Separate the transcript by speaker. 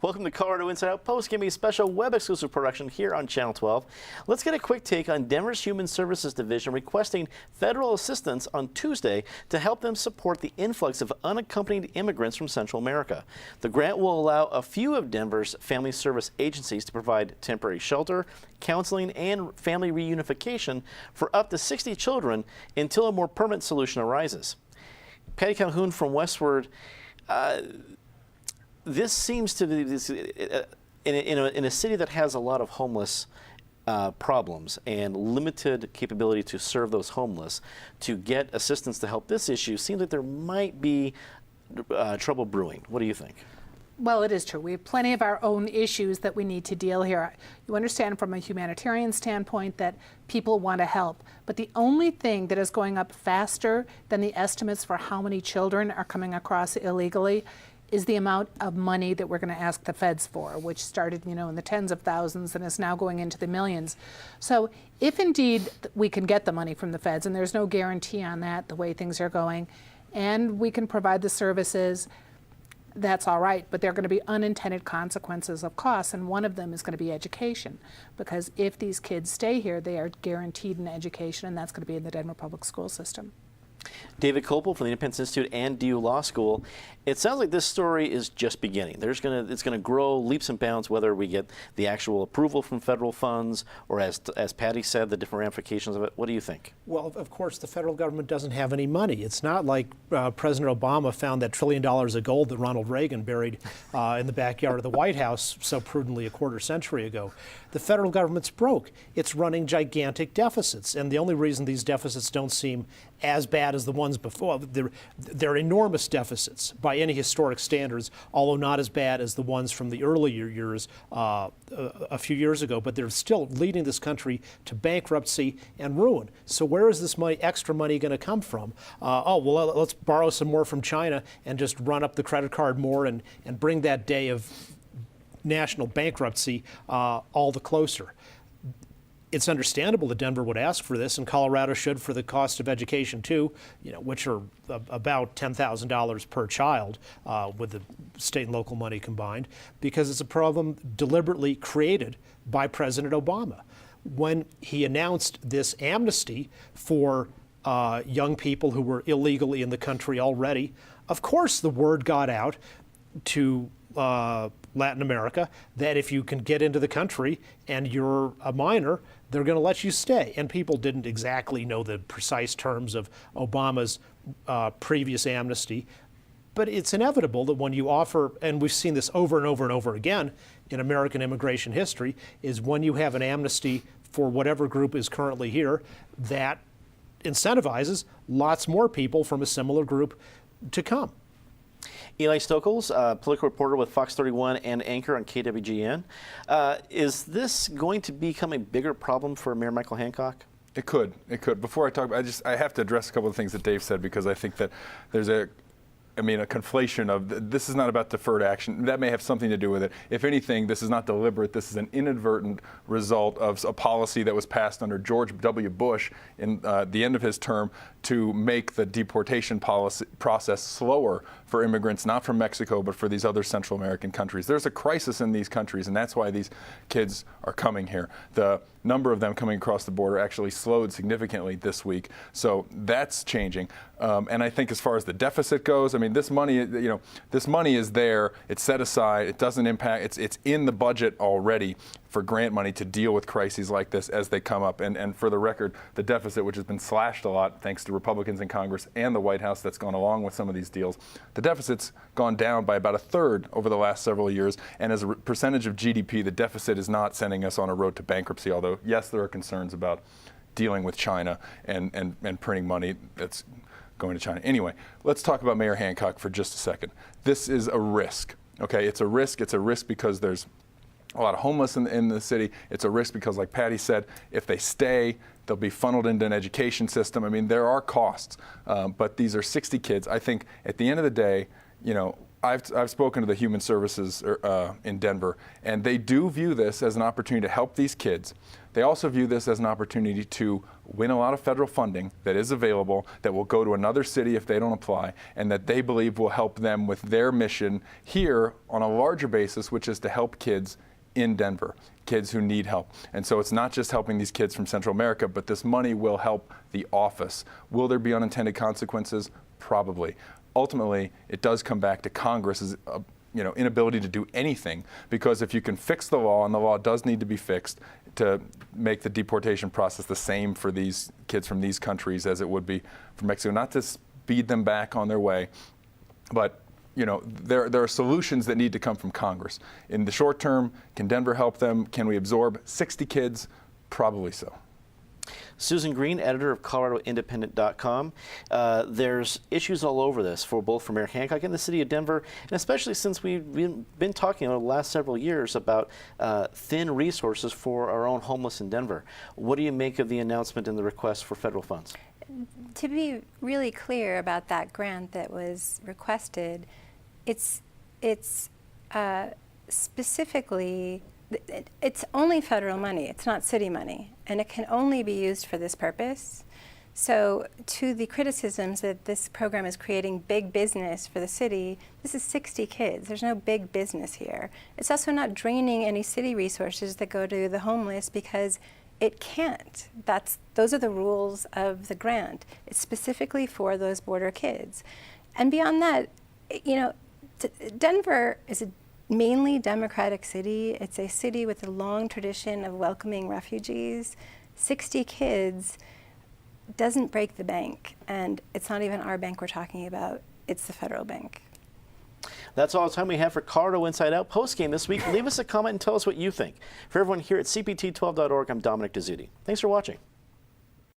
Speaker 1: Welcome to Colorado Inside Out Post, giving me a special web-exclusive production here on Channel 12. Let's get a quick take on Denver's Human Services Division requesting federal assistance on Tuesday to help them support the influx of unaccompanied immigrants from Central America. The grant will allow a few of Denver's family service agencies to provide temporary shelter, counseling, and family reunification for up to 60 children until a more permanent solution arises. Patty Calhoun from Westward. This seems to be in a city that has a lot of homeless problems and limited capability to serve those homeless. To get assistance to help this issue seems like there might be trouble brewing. What do you think?
Speaker 2: Well, it is true. We have plenty of our own issues that we need to deal here. You understand from a humanitarian standpoint that people want to help, but the only thing that is going up faster than the estimates for how many children are coming across illegally is the amount of money that we're going to ask the feds for, which started, in the tens of thousands and is now going into the millions. So if indeed we can get the money from the feds, and there's no guarantee on that the way things are going, and we can provide the services, that's all right, but there are going to be unintended consequences of costs, and one of them is going to be education, because if these kids stay here, they are guaranteed an education, and that's going to be in the Denver public school system.
Speaker 1: David Kopel from the Independence Institute and DU Law School. It sounds like this story is just beginning. It's going to grow leaps and bounds whether we get the actual approval from federal funds or, as Patty said, the different ramifications of it. What do you think?
Speaker 3: Well, of course, the federal government doesn't have any money. It's not like President Obama found that $1 trillion of gold that Ronald Reagan buried in the backyard of the White House so prudently a quarter century ago. The federal government's broke. It's running gigantic deficits, and the only reason these deficits don't seem as bad as the ones before, they're enormous deficits by any historic standards, although not as bad as the ones from the earlier years a few years ago, but they're still leading this country to bankruptcy and ruin. So where is this extra money going to come from? Let's borrow some more from China and just run up the credit card more and bring that day of national bankruptcy all the closer. It's understandable that Denver would ask for this, and Colorado should for the cost of education too, which are about $10,000 per child with the state and local money combined, because it's a problem deliberately created by President Obama. When he announced this amnesty for young people who were illegally in the country already, of course the word got out to Latin America that if you can get into the country and you're a minor, they're going to let you stay. And people didn't exactly know the precise terms of Obama's previous amnesty. But it's inevitable that when you offer, and we've seen this over and over and over again in American immigration history, is when you have an amnesty for whatever group is currently here, that incentivizes lots more people from a similar group to come.
Speaker 1: Eli Stokols, political reporter with Fox 31 and anchor on KWGN. Is this going to become a bigger problem for Mayor Michael Hancock?
Speaker 4: It could. Before I talk, I have to address a couple of things that Dave said, because I think that there's a conflation of this is not about deferred action. That may have something to do with it. If anything, this is not deliberate. This is an inadvertent result of a policy that was passed under George W. Bush in the end of his term to make the deportation process slower for immigrants, not from Mexico, but for these other Central American countries. There's a crisis in these countries, and that's why these kids are coming here. The number of them coming across the border actually slowed significantly this week, so that's changing. And I think as far as the deficit goes, this money, this money is there. It's set aside. It doesn't impact. It's in the budget already for grant money to deal with crises like this as they come up. And for the record, the deficit, which has been slashed a lot thanks to Republicans in Congress and the White House that's gone along with some of these deals, the deficit's gone down by about a third over the last several years. And as a percentage of GDP, the deficit is not sending us on a road to bankruptcy, although, yes, there are concerns about dealing with China and printing money that's going to China. Anyway, let's talk about Mayor Hancock for just a second. This is a risk, okay? It's a risk. It's a risk because there's a lot of homeless in the city. It's a risk because, like Patty said, if they stay, they'll be funneled into an education system. There are costs, but these are 60 kids. I think at the end of the day, I've spoken to the Human Services in Denver, and they do view this as an opportunity to help these kids. They also view this as an opportunity to win a lot of federal funding that is available, that will go to another city if they don't apply, and that they believe will help them with their mission here on a larger basis, which is to help kids in Denver, kids who need help. And so it's not just helping these kids from Central America, but this money will help the office. Will there be unintended consequences? Probably. Ultimately, it does come back to Congress's inability to do anything, because if you can fix the law, and the law does need to be fixed to make the deportation process the same for these kids from these countries as it would be for Mexico, not to speed them back on their way, but there are solutions that need to come from Congress. In the short term, can Denver help them? Can we absorb 60 kids? Probably so.
Speaker 1: Susan Green, editor of ColoradoIndependent.com. There's issues all over this for both for Mayor Hancock and the city of Denver, and especially since we've been talking over the last several years about thin resources for our own homeless in Denver. What do you make of the announcement and the request for federal funds?
Speaker 5: To be really clear about that grant that was requested, it's specifically, it's only federal money, it's not city money, and it can only be used for this purpose. So to the criticisms that this program is creating big business for the city, this is 60 kids. There's no big business here. It's also not draining any city resources that go to the homeless, because it can't. Those are the rules of the grant. It's specifically for those border kids. And beyond that, Denver is a mainly Democratic city. It's a city with a long tradition of welcoming refugees. 60 kids doesn't break the bank, and it's not even our bank we're talking about. It's the federal bank.
Speaker 1: That's all the time we have for Colorado Inside Out postgame this week. Leave us a comment and tell us what you think. For everyone here at CPT12.org, I'm Dominic Dezzutti. Thanks for watching.